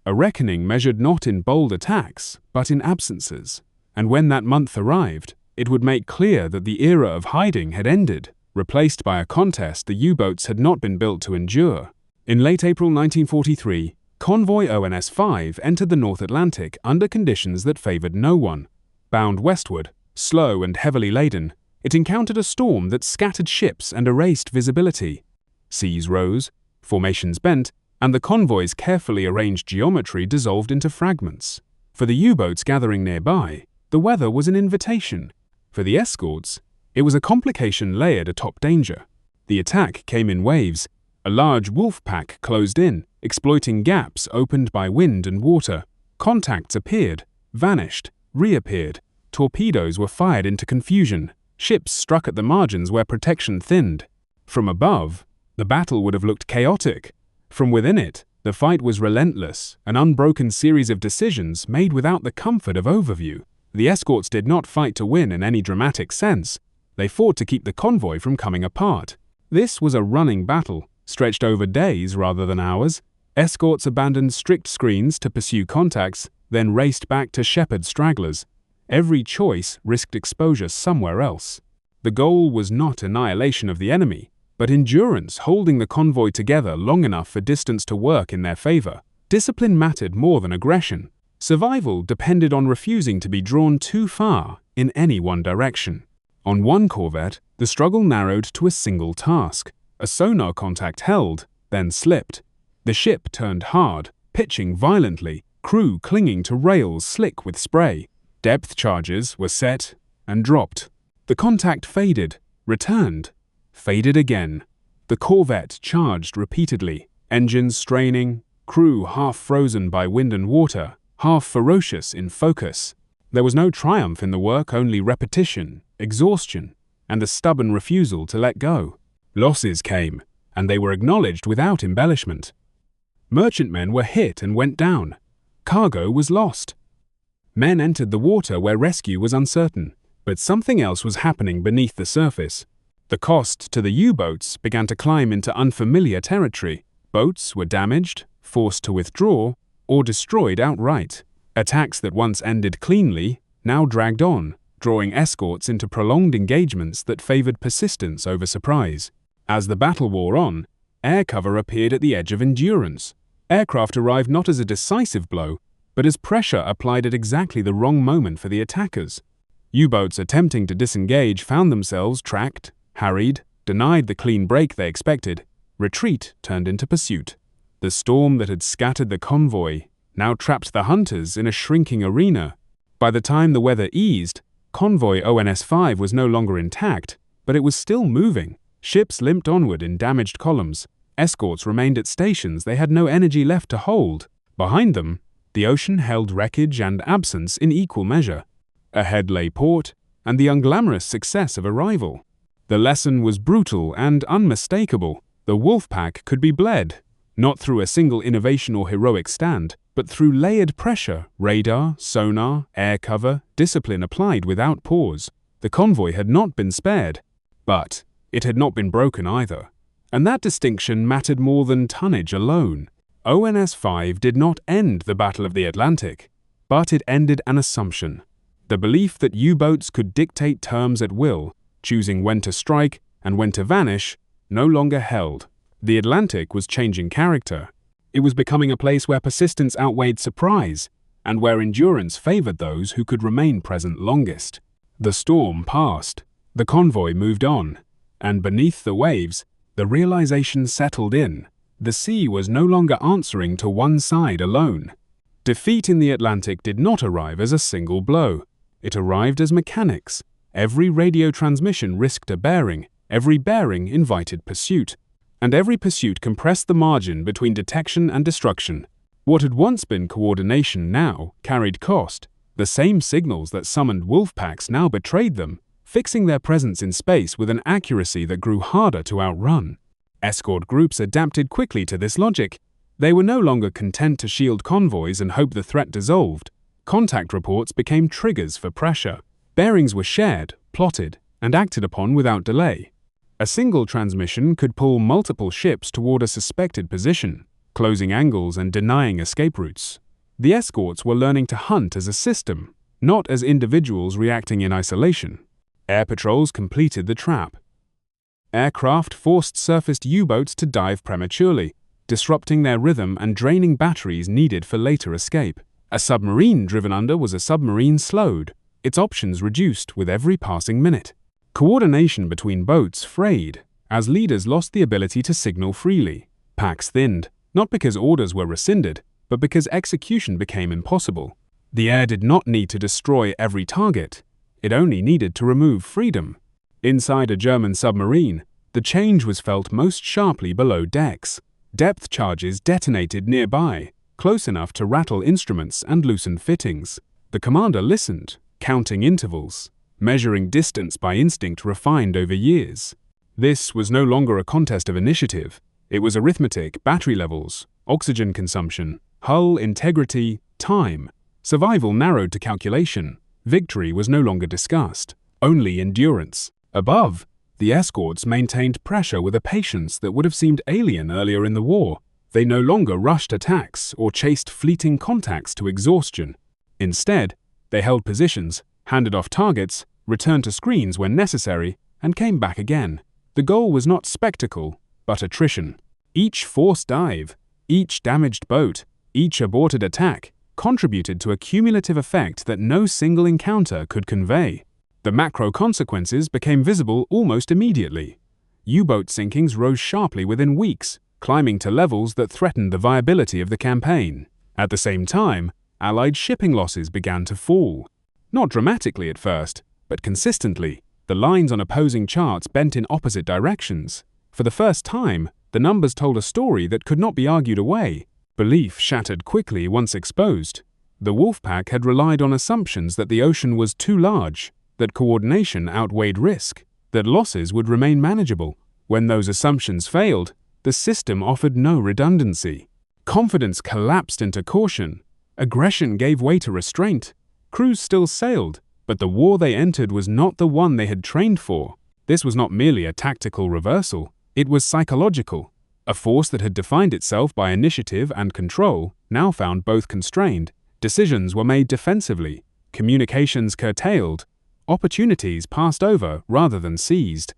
A reckoning measured not in bold attacks, but in absences. And when that month arrived, it would make clear that the era of hiding had ended, replaced by a contest the U-boats had not been built to endure. In late April 1943, convoy ONS-5 entered the North Atlantic under conditions that favored no one. Bound westward, slow and heavily laden, it encountered a storm that scattered ships and erased visibility. Seas rose, formations bent, and the convoy's carefully arranged geometry dissolved into fragments. For the U-boats gathering nearby, the weather was an invitation. For the escorts, it was a complication layered atop danger. The attack came in waves. A large wolf pack closed in, exploiting gaps opened by wind and water. Contacts appeared, vanished, reappeared. Torpedoes were fired into confusion. Ships struck at the margins where protection thinned. From above, the battle would have looked chaotic. From within it, the fight was relentless, an unbroken series of decisions made without the comfort of overview. The escorts did not fight to win in any dramatic sense. They fought to keep the convoy from coming apart. This was a running battle, stretched over days rather than hours. Escorts abandoned strict screens to pursue contacts, then raced back to shepherd stragglers. Every choice risked exposure somewhere else. The goal was not annihilation of the enemy, but endurance, holding the convoy together long enough for distance to work in their favor. Discipline mattered more than aggression. Survival depended on refusing to be drawn too far in any one direction. On one corvette, the struggle narrowed to a single task. A sonar contact held, then slipped. The ship turned hard, pitching violently, crew clinging to rails slick with spray. Depth charges were set and dropped. The contact faded, returned, faded again. The corvette charged repeatedly, engines straining, crew half frozen by wind and water, half ferocious in focus. There was no triumph in the work, only repetition, exhaustion, and the stubborn refusal to let go. Losses came, and they were acknowledged without embellishment. Merchantmen were hit and went down. Cargo was lost. Men entered the water where rescue was uncertain, but something else was happening beneath the surface. The cost to the U-boats began to climb into unfamiliar territory. Boats were damaged, forced to withdraw, or destroyed outright. Attacks that once ended cleanly now dragged on, drawing escorts into prolonged engagements that favored persistence over surprise. As the battle wore on, air cover appeared at the edge of endurance. Aircraft arrived not as a decisive blow, but as pressure applied at exactly the wrong moment for the attackers. U-boats attempting to disengage found themselves tracked, harried, denied the clean break they expected. Retreat turned into pursuit. The storm that had scattered the convoy now trapped the hunters in a shrinking arena. By the time the weather eased, convoy ONS-5 was no longer intact, but it was still moving. Ships limped onward in damaged columns. Escorts remained at stations they had no energy left to hold. Behind them, the ocean held wreckage and absence in equal measure. Ahead lay port and the unglamorous success of arrival. The lesson was brutal and unmistakable. The Wolfpack could be bled, not through a single innovation or heroic stand, but through layered pressure, radar, sonar, air cover, discipline applied without pause. The convoy had not been spared, but it had not been broken either. And that distinction mattered more than tonnage alone. ONS-5 did not end the Battle of the Atlantic, but it ended an assumption. The belief that U-boats could dictate terms at will, choosing when to strike and when to vanish, no longer held. The Atlantic was changing character. It was becoming a place where persistence outweighed surprise, and where endurance favored those who could remain present longest. The storm passed. The convoy moved on, and beneath the waves, the realization settled in. The sea was no longer answering to one side alone. Defeat in the Atlantic did not arrive as a single blow. It arrived as mechanics. Every radio transmission risked a bearing, every bearing invited pursuit, and every pursuit compressed the margin between detection and destruction. What had once been coordination now carried cost. The same signals that summoned wolfpacks now betrayed them, fixing their presence in space with an accuracy that grew harder to outrun. Escort groups adapted quickly to this logic. They were no longer content to shield convoys and hope the threat dissolved. Contact reports became triggers for pressure. Bearings were shared, plotted, and acted upon without delay. A single transmission could pull multiple ships toward a suspected position, closing angles and denying escape routes. The escorts were learning to hunt as a system, not as individuals reacting in isolation. Air patrols completed the trap. Aircraft forced surfaced U-boats to dive prematurely, disrupting their rhythm and draining batteries needed for later escape. A submarine driven under was a submarine slowed, its options reduced with every passing minute. Coordination between boats frayed, as leaders lost the ability to signal freely. Packs thinned, not because orders were rescinded, but because execution became impossible. The air did not need to destroy every target, it only needed to remove freedom. Inside a German submarine, the change was felt most sharply below decks. Depth charges detonated nearby, close enough to rattle instruments and loosen fittings. The commander listened, counting intervals, measuring distance by instinct refined over years. This was no longer a contest of initiative. It was arithmetic, battery levels, oxygen consumption, hull integrity, time. Survival narrowed to calculation. Victory was no longer discussed, only endurance. Above, the escorts maintained pressure with a patience that would have seemed alien earlier in the war. They no longer rushed attacks or chased fleeting contacts to exhaustion. Instead, they held positions, handed off targets, returned to screens when necessary, and came back again. The goal was not spectacle, but attrition. Each forced dive, each damaged boat, each aborted attack contributed to a cumulative effect that no single encounter could convey. The macro consequences became visible almost immediately. U-boat sinkings rose sharply within weeks, climbing to levels that threatened the viability of the campaign. At the same time, Allied shipping losses began to fall. Not dramatically at first, but consistently. The lines on opposing charts bent in opposite directions. For the first time, the numbers told a story that could not be argued away. Belief shattered quickly once exposed. The Wolfpack had relied on assumptions that the ocean was too large, that coordination outweighed risk, that losses would remain manageable. When those assumptions failed, the system offered no redundancy. Confidence collapsed into caution. Aggression gave way to restraint. Crews still sailed, but the war they entered was not the one they had trained for. This was not merely a tactical reversal, it was psychological. A force that had defined itself by initiative and control now found both constrained. Decisions were made defensively, communications curtailed, opportunities passed over rather than seized.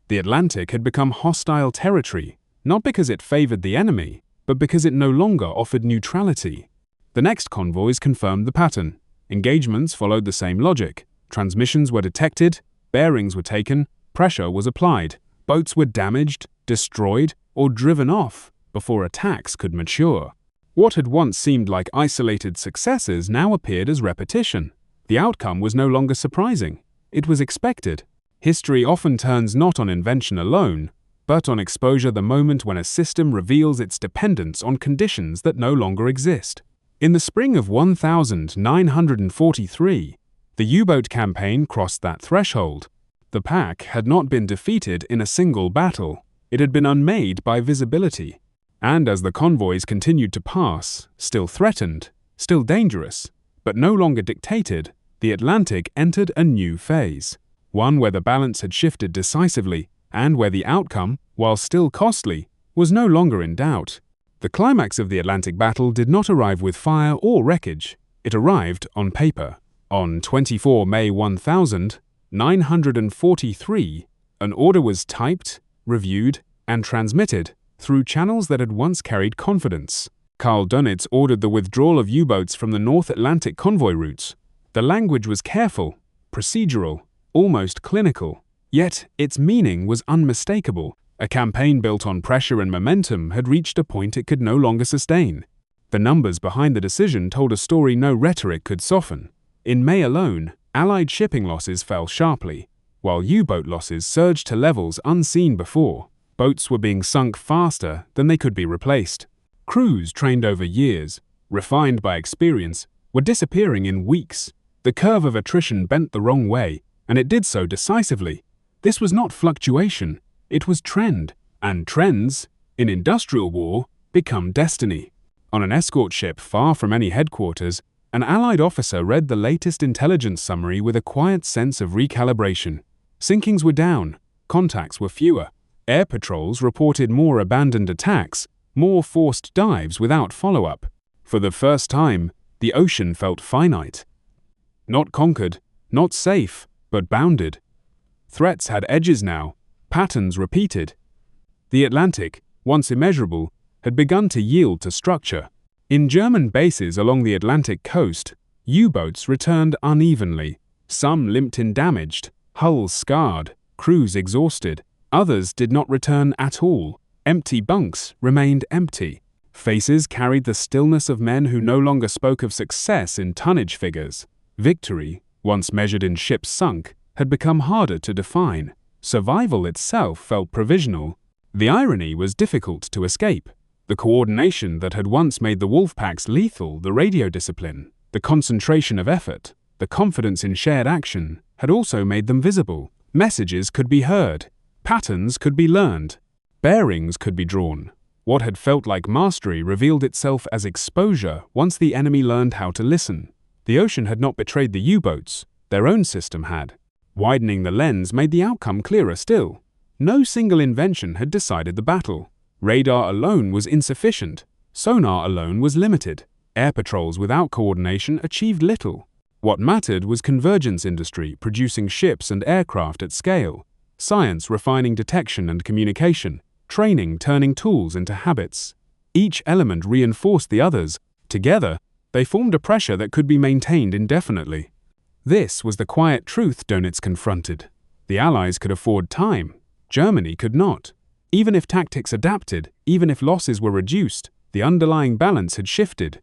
The Atlantic had become hostile territory, not because it favored the enemy, but because it no longer offered neutrality. The next convoys confirmed the pattern. Engagements followed the same logic. Transmissions were detected, bearings were taken, pressure was applied, boats were damaged, destroyed, or driven off before attacks could mature. What had once seemed like isolated successes now appeared as repetition. The outcome was no longer surprising. It was expected. History often turns not on invention alone, but on exposure, the moment when a system reveals its dependence on conditions that no longer exist. In the spring of 1943, the U-boat campaign crossed that threshold. The pack had not been defeated in a single battle. It had been unmade by visibility. And as the convoys continued to pass, still threatened, still dangerous, but no longer dictated, the Atlantic entered a new phase. One where the balance had shifted decisively, and where the outcome, while still costly, was no longer in doubt. The climax of the Atlantic battle did not arrive with fire or wreckage. It arrived on paper. On 24 May 1943, an order was typed, reviewed, and transmitted through channels that had once carried confidence. Karl Dönitz ordered the withdrawal of U-boats from the North Atlantic convoy routes. The language was careful, procedural, almost clinical. Yet its meaning was unmistakable. A campaign built on pressure and momentum had reached a point it could no longer sustain. The numbers behind the decision told a story no rhetoric could soften. In May alone, Allied shipping losses fell sharply, while U-boat losses surged to levels unseen before. Boats were being sunk faster than they could be replaced. Crews trained over years, refined by experience, were disappearing in weeks. The curve of attrition bent the wrong way, and it did so decisively. This was not fluctuation, it was trend, and trends, in industrial war, become destiny. On an escort ship far from any headquarters, an Allied officer read the latest intelligence summary with a quiet sense of recalibration. Sinkings were down, contacts were fewer, air patrols reported more abandoned attacks, more forced dives without follow-up. For the first time, the ocean felt finite. Not conquered, not safe, but bounded. Threats had edges now, patterns repeated. The Atlantic, once immeasurable, had begun to yield to structure. In German bases along the Atlantic coast, U-boats returned unevenly. Some limped in damaged, hulls scarred, crews exhausted. Others did not return at all. Empty bunks remained empty. Faces carried the stillness of men who no longer spoke of success in tonnage figures. Victory, once measured in ships sunk, had become harder to define. Survival itself felt provisional. The irony was difficult to escape. The coordination that had once made the wolf packs lethal, the radio discipline, the concentration of effort, the confidence in shared action, had also made them visible. Messages could be heard. Patterns could be learned. Bearings could be drawn. What had felt like mastery revealed itself as exposure once the enemy learned how to listen. The ocean had not betrayed the U-boats, their own system had. Widening the lens made the outcome clearer still. No single invention had decided the battle. Radar alone was insufficient. Sonar alone was limited. Air patrols without coordination achieved little. What mattered was convergence industry producing ships and aircraft at scale, science refining detection and communication, training turning tools into habits. Each element reinforced the others. Together, they formed a pressure that could be maintained indefinitely. This was the quiet truth Dönitz confronted. The Allies could afford time. Germany could not. Even if tactics adapted, even if losses were reduced, the underlying balance had shifted.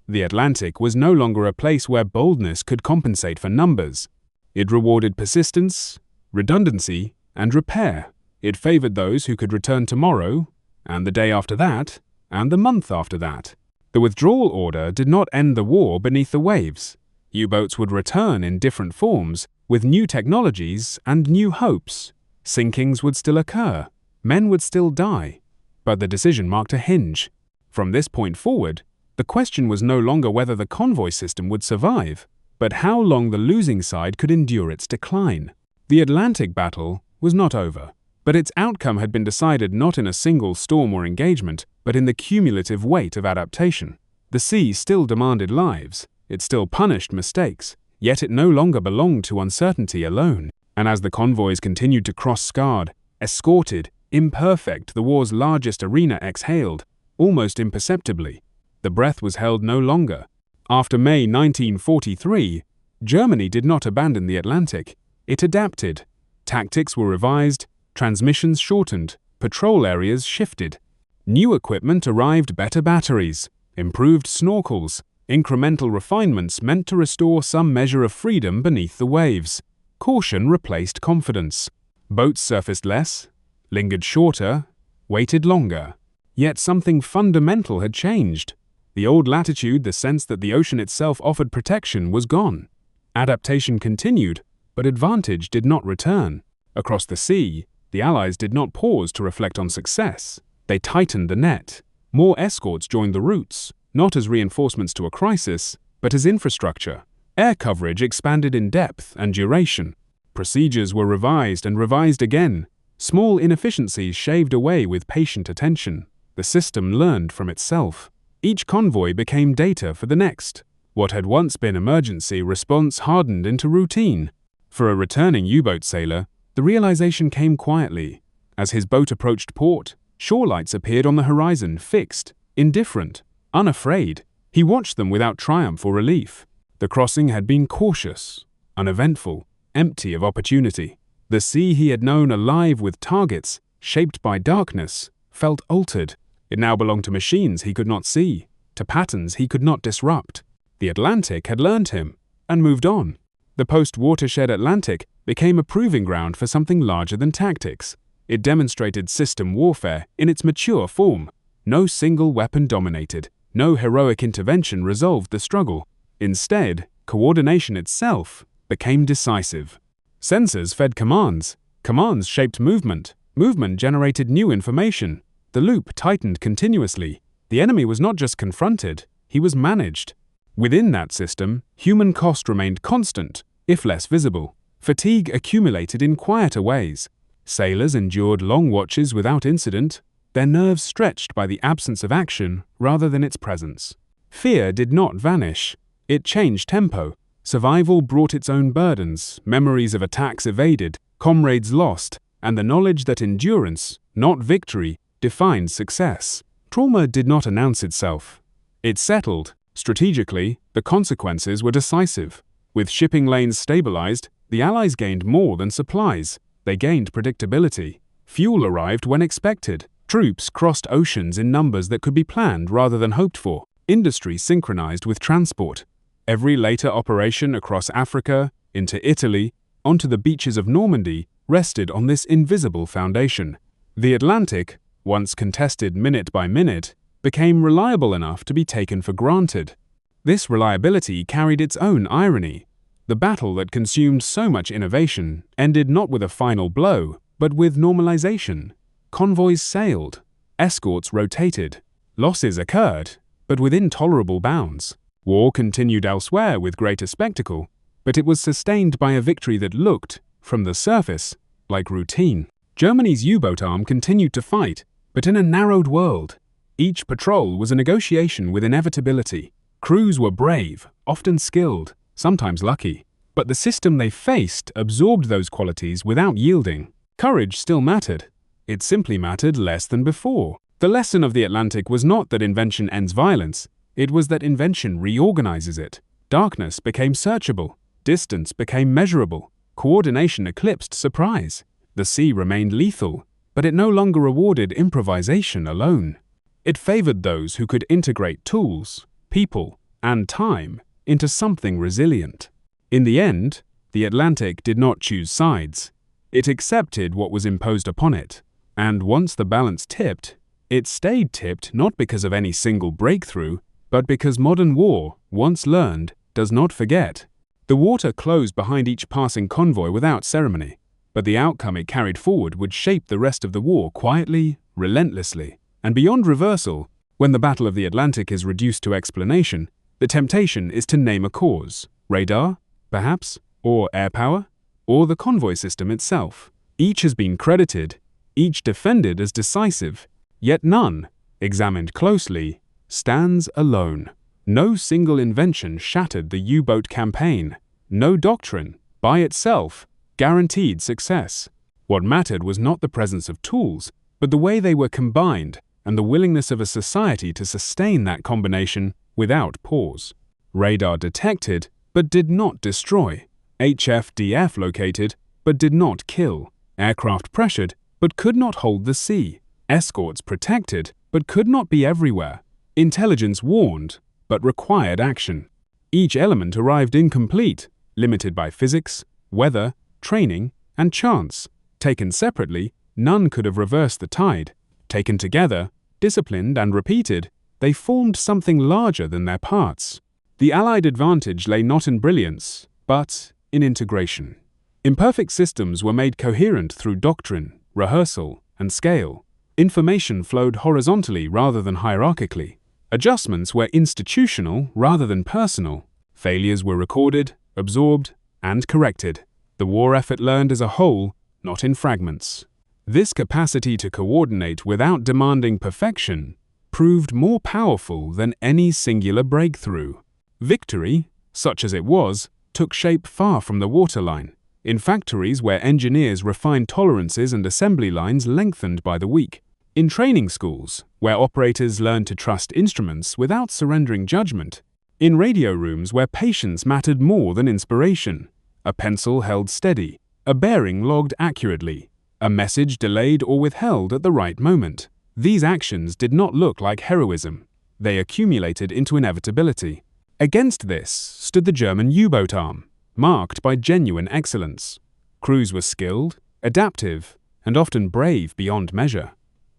The Atlantic was no longer a place where boldness could compensate for numbers. It rewarded persistence, redundancy, and repair. It favored those who could return tomorrow, and the day after that, and the month after that. The withdrawal order did not end the war beneath the waves. U-boats would return in different forms, with new technologies and new hopes. Sinkings would still occur. Men would still die. But the decision marked a hinge. From this point forward, the question was no longer whether the convoy system would survive, but how long the losing side could endure its decline. The Atlantic battle was not over, but its outcome had been decided not in a single storm or engagement, but in the cumulative weight of adaptation. The sea still demanded lives, it still punished mistakes, yet it no longer belonged to uncertainty alone. And as the convoys continued to cross scarred, escorted, Imperfect, the war's largest arena exhaled, almost imperceptibly. The breath was held no longer. After May 1943, Germany did not abandon the Atlantic. It adapted. Tactics were revised, transmissions shortened, patrol areas shifted. New equipment arrived, better batteries, improved snorkels. Incremental refinements meant to restore some measure of freedom beneath the waves. Caution replaced confidence. Boats surfaced less, lingered shorter, waited longer. Yet something fundamental had changed. The old latitude, the sense that the ocean itself offered protection, was gone. Adaptation continued, but advantage did not return. Across the sea, the Allies did not pause to reflect on success. They tightened the net. More escorts joined the routes, not as reinforcements to a crisis, but as infrastructure. Air coverage expanded in depth and duration. Procedures were revised and revised again. Small inefficiencies shaved away with patient attention. The system learned from itself. Each convoy became data for the next. What had once been emergency response hardened into routine. For a returning U-boat sailor, the realization came quietly. As his boat approached port, shore lights appeared on the horizon, fixed, indifferent, unafraid. He watched them without triumph or relief. The crossing had been cautious, uneventful, empty of opportunity. The sea he had known alive with targets, shaped by darkness, felt altered. It now belonged to machines he could not see, to patterns he could not disrupt. The Atlantic had learned him, and moved on. The post-watershed Atlantic became a proving ground for something larger than tactics. It demonstrated system warfare in its mature form. No single weapon dominated, no heroic intervention resolved the struggle. Instead, coordination itself became decisive. Sensors fed commands. Commands shaped movement. Movement generated new information. The loop tightened continuously. The enemy was not just confronted, he was managed. Within that system, human cost remained constant, if less visible. Fatigue accumulated in quieter ways. Sailors endured long watches without incident, their nerves stretched by the absence of action rather than its presence. Fear did not vanish. It changed tempo. Survival brought its own burdens, memories of attacks evaded, comrades lost, and the knowledge that endurance, not victory, defined success. Trauma did not announce itself. It settled. Strategically, the consequences were decisive. With shipping lanes stabilized, the Allies gained more than supplies. They gained predictability. Fuel arrived when expected. Troops crossed oceans in numbers that could be planned rather than hoped for. Industry synchronized with transport. Every later operation across Africa, into Italy, onto the beaches of Normandy, rested on this invisible foundation. The Atlantic, once contested minute by minute, became reliable enough to be taken for granted. This reliability carried its own irony. The battle that consumed so much innovation ended not with a final blow, but with normalization. Convoys sailed, escorts rotated, losses occurred, but within tolerable bounds. War continued elsewhere with greater spectacle, but it was sustained by a victory that looked, from the surface, like routine. Germany's U-boat arm continued to fight, but in a narrowed world. Each patrol was a negotiation with inevitability. Crews were brave, often skilled, sometimes lucky. But the system they faced absorbed those qualities without yielding. Courage still mattered. It simply mattered less than before. The lesson of the Atlantic was not that invention ends violence. It was that invention reorganizes it. Darkness became searchable. Distance became measurable. Coordination eclipsed surprise. The sea remained lethal, but it no longer rewarded improvisation alone. It favored those who could integrate tools, people, and time into something resilient. In the end, the Atlantic did not choose sides. It accepted what was imposed upon it. And once the balance tipped, it stayed tipped not because of any single breakthrough, but because modern war, once learned, does not forget. The water closed behind each passing convoy without ceremony, but the outcome it carried forward would shape the rest of the war quietly, relentlessly. And beyond reversal, when the Battle of the Atlantic is reduced to explanation, the temptation is to name a cause. Radar, perhaps, or air power, or the convoy system itself. Each has been credited, each defended as decisive, yet none, examined closely, stands alone. No single invention shattered the U-boat campaign. No doctrine, by itself, guaranteed success. What mattered was not the presence of tools, but the way they were combined and the willingness of a society to sustain that combination without pause. Radar detected, but did not destroy. HFDF located, but did not kill. Aircraft pressured, but could not hold the sea. Escorts protected, but could not be everywhere. Intelligence warned, but required action. Each element arrived incomplete, limited by physics, weather, training, and chance. Taken separately, none could have reversed the tide. Taken together, disciplined and repeated, they formed something larger than their parts. The Allied advantage lay not in brilliance, but in integration. Imperfect systems were made coherent through doctrine, rehearsal, and scale. Information flowed horizontally rather than hierarchically. Adjustments were institutional rather than personal. Failures were recorded, absorbed, and corrected. The war effort learned as a whole, not in fragments. This capacity to coordinate without demanding perfection proved more powerful than any singular breakthrough. Victory, such as it was, took shape far from the waterline, in factories where engineers refined tolerances and assembly lines lengthened by the week. In training schools, where operators learned to trust instruments without surrendering judgment. In radio rooms where patience mattered more than inspiration. A pencil held steady, a bearing logged accurately, a message delayed or withheld at the right moment. These actions did not look like heroism. They accumulated into inevitability. Against this stood the German U-boat arm, marked by genuine excellence. Crews were skilled, adaptive, and often brave beyond measure.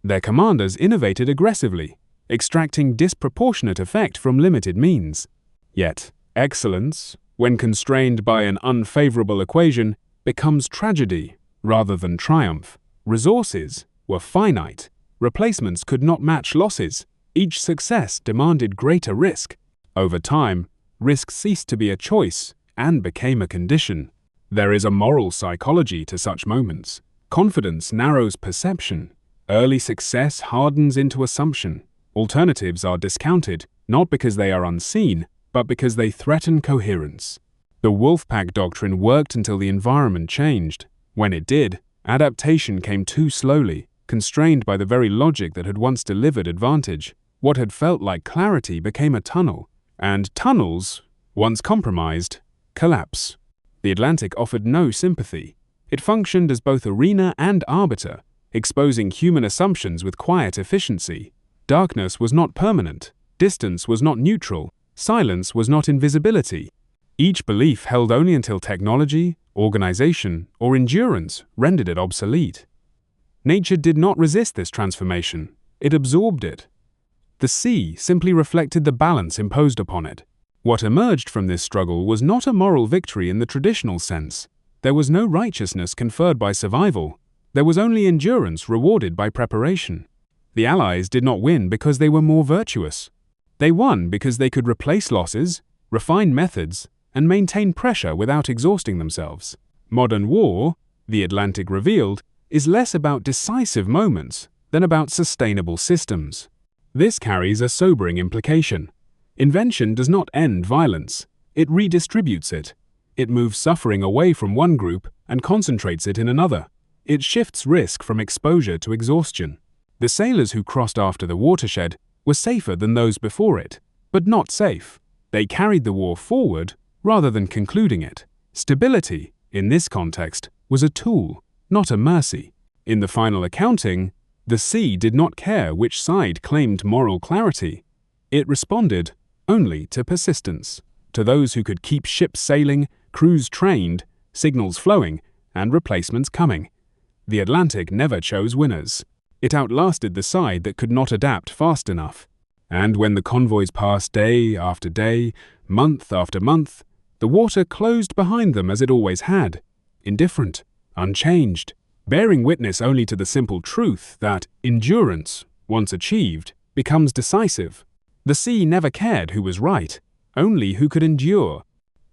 Their commanders innovated aggressively, extracting disproportionate effect from limited means. Yet, excellence, when constrained by an unfavorable equation, becomes tragedy rather than triumph. Resources were finite. Replacements could not match losses. Each success demanded greater risk. Over time, risk ceased to be a choice and became a condition. There is a moral psychology to such moments. Confidence narrows perception. Early success hardens into assumption. Alternatives are discounted, not because they are unseen, but because they threaten coherence. The Wolfpack doctrine worked until the environment changed. When it did, adaptation came too slowly, constrained by the very logic that had once delivered advantage. What had felt like clarity became a tunnel, and tunnels, once compromised, collapse. The Atlantic offered no sympathy. It functioned as both arena and arbiter, exposing human assumptions with quiet efficiency. Darkness was not permanent, distance was not neutral, silence was not invisibility. Each belief held only until technology, organization, or endurance rendered it obsolete. Nature did not resist this transformation, it absorbed it. The sea simply reflected the balance imposed upon it. What emerged from this struggle was not a moral victory in the traditional sense. There was no righteousness conferred by survival. There was only endurance rewarded by preparation. The Allies did not win because they were more virtuous. They won because they could replace losses, refine methods, and maintain pressure without exhausting themselves. Modern war, the Atlantic revealed, is less about decisive moments than about sustainable systems. This carries a sobering implication. Invention does not end violence. It redistributes it. It moves suffering away from one group and concentrates it in another. It shifts risk from exposure to exhaustion. The sailors who crossed after the watershed were safer than those before it, but not safe. They carried the war forward rather than concluding it. Stability, in this context, was a tool, not a mercy. In the final accounting, the sea did not care which side claimed moral clarity. It responded only to persistence, to those who could keep ships sailing, crews trained, signals flowing, and replacements coming. The Atlantic never chose winners. It outlasted the side that could not adapt fast enough. And when the convoys passed day after day, month after month, the water closed behind them as it always had, indifferent, unchanged, bearing witness only to the simple truth that endurance, once achieved, becomes decisive. The sea never cared who was right, only who could endure.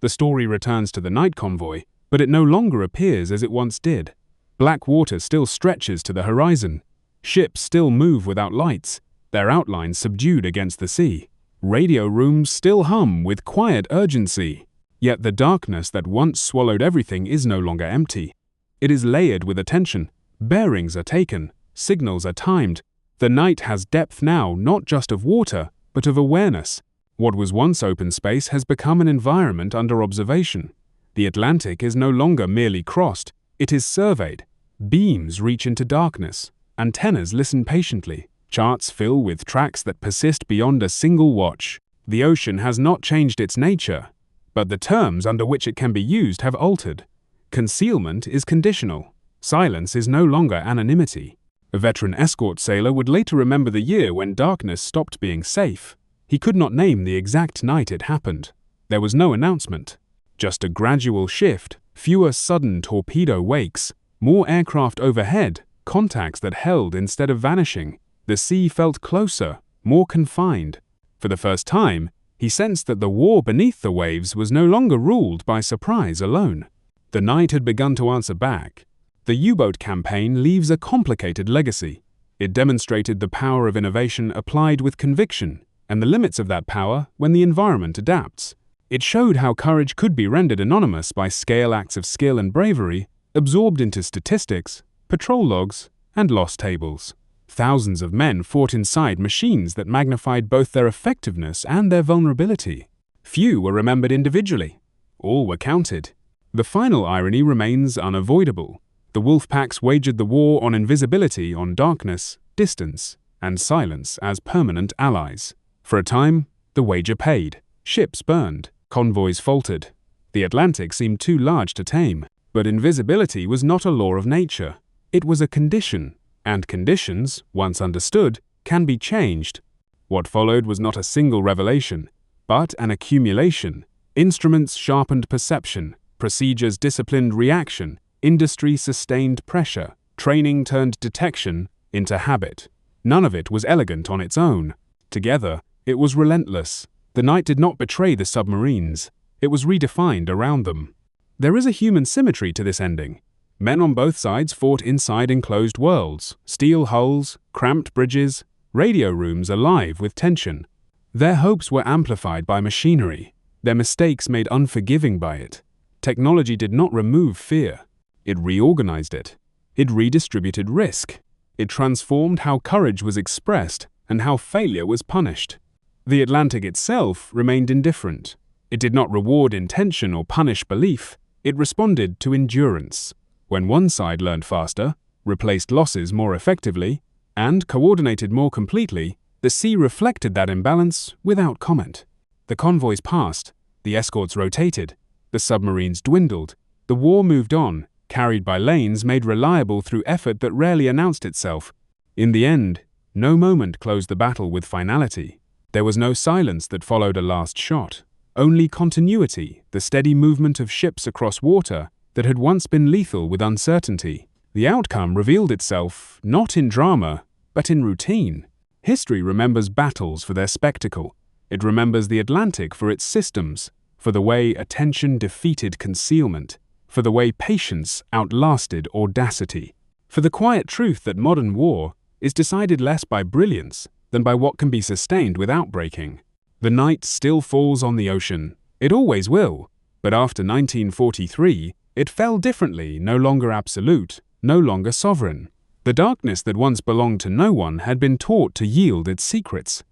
The story returns to the night convoy, but it no longer appears as it once did. Black water still stretches to the horizon. Ships still move without lights, their outlines subdued against the sea. Radio rooms still hum with quiet urgency. Yet the darkness that once swallowed everything is no longer empty. It is layered with attention. Bearings are taken. Signals are timed. The night has depth now, not just of water, but of awareness. What was once open space has become an environment under observation. The Atlantic is no longer merely crossed, it is surveyed. Beams reach into darkness. Antennas listen patiently. Charts fill with tracks that persist beyond a single watch. The ocean has not changed its nature, but the terms under which it can be used have altered. Concealment is conditional. Silence is no longer anonymity. A veteran escort sailor would later remember the year when darkness stopped being safe. He could not name the exact night it happened. There was no announcement. Just a gradual shift, fewer sudden torpedo wakes, more aircraft overhead, contacts that held instead of vanishing. The sea felt closer, more confined. For the first time, he sensed that the war beneath the waves was no longer ruled by surprise alone. The night had begun to answer back. The U-boat campaign leaves a complicated legacy. It demonstrated the power of innovation applied with conviction, and the limits of that power when the environment adapts. It showed how courage could be rendered anonymous by scale acts of skill and bravery, absorbed into statistics, patrol logs, and loss tables. Thousands of men fought inside machines that magnified both their effectiveness and their vulnerability. Few were remembered individually. All were counted. The final irony remains unavoidable. The wolf packs wagered the war on invisibility, on darkness, distance, and silence as permanent allies. For a time, the wager paid. Ships burned. Convoys faltered. The Atlantic seemed too large to tame. But invisibility was not a law of nature. It was a condition. And conditions, once understood, can be changed. What followed was not a single revelation, but an accumulation. Instruments sharpened perception, procedures disciplined reaction, industry sustained pressure, training turned detection into habit. None of it was elegant on its own. Together, it was relentless. The night did not betray the submarines. It was redefined around them. There is a human symmetry to this ending. Men on both sides fought inside enclosed worlds, steel hulls, cramped bridges, radio rooms alive with tension. Their hopes were amplified by machinery, their mistakes made unforgiving by it. Technology did not remove fear. It reorganized it. It redistributed risk. It transformed how courage was expressed and how failure was punished. The Atlantic itself remained indifferent. It did not reward intention or punish belief. It responded to endurance. When one side learned faster, replaced losses more effectively, and coordinated more completely, the sea reflected that imbalance without comment. The convoys passed, the escorts rotated, the submarines dwindled, the war moved on, carried by lanes made reliable through effort that rarely announced itself. In the end, no moment closed the battle with finality. There was no silence that followed a last shot. Only continuity, the steady movement of ships across water that had once been lethal with uncertainty. The outcome revealed itself not in drama, but in routine. History remembers battles for their spectacle. It remembers the Atlantic for its systems, for the way attention defeated concealment, for the way patience outlasted audacity, for the quiet truth that modern war is decided less by brilliance than by what can be sustained without breaking. The night still falls on the ocean. It always will. But after 1943, it fell differently, no longer absolute, no longer sovereign. The darkness that once belonged to no one had been taught to yield its secrets.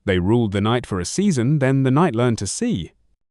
They ruled the night for a season, then the night learned to see.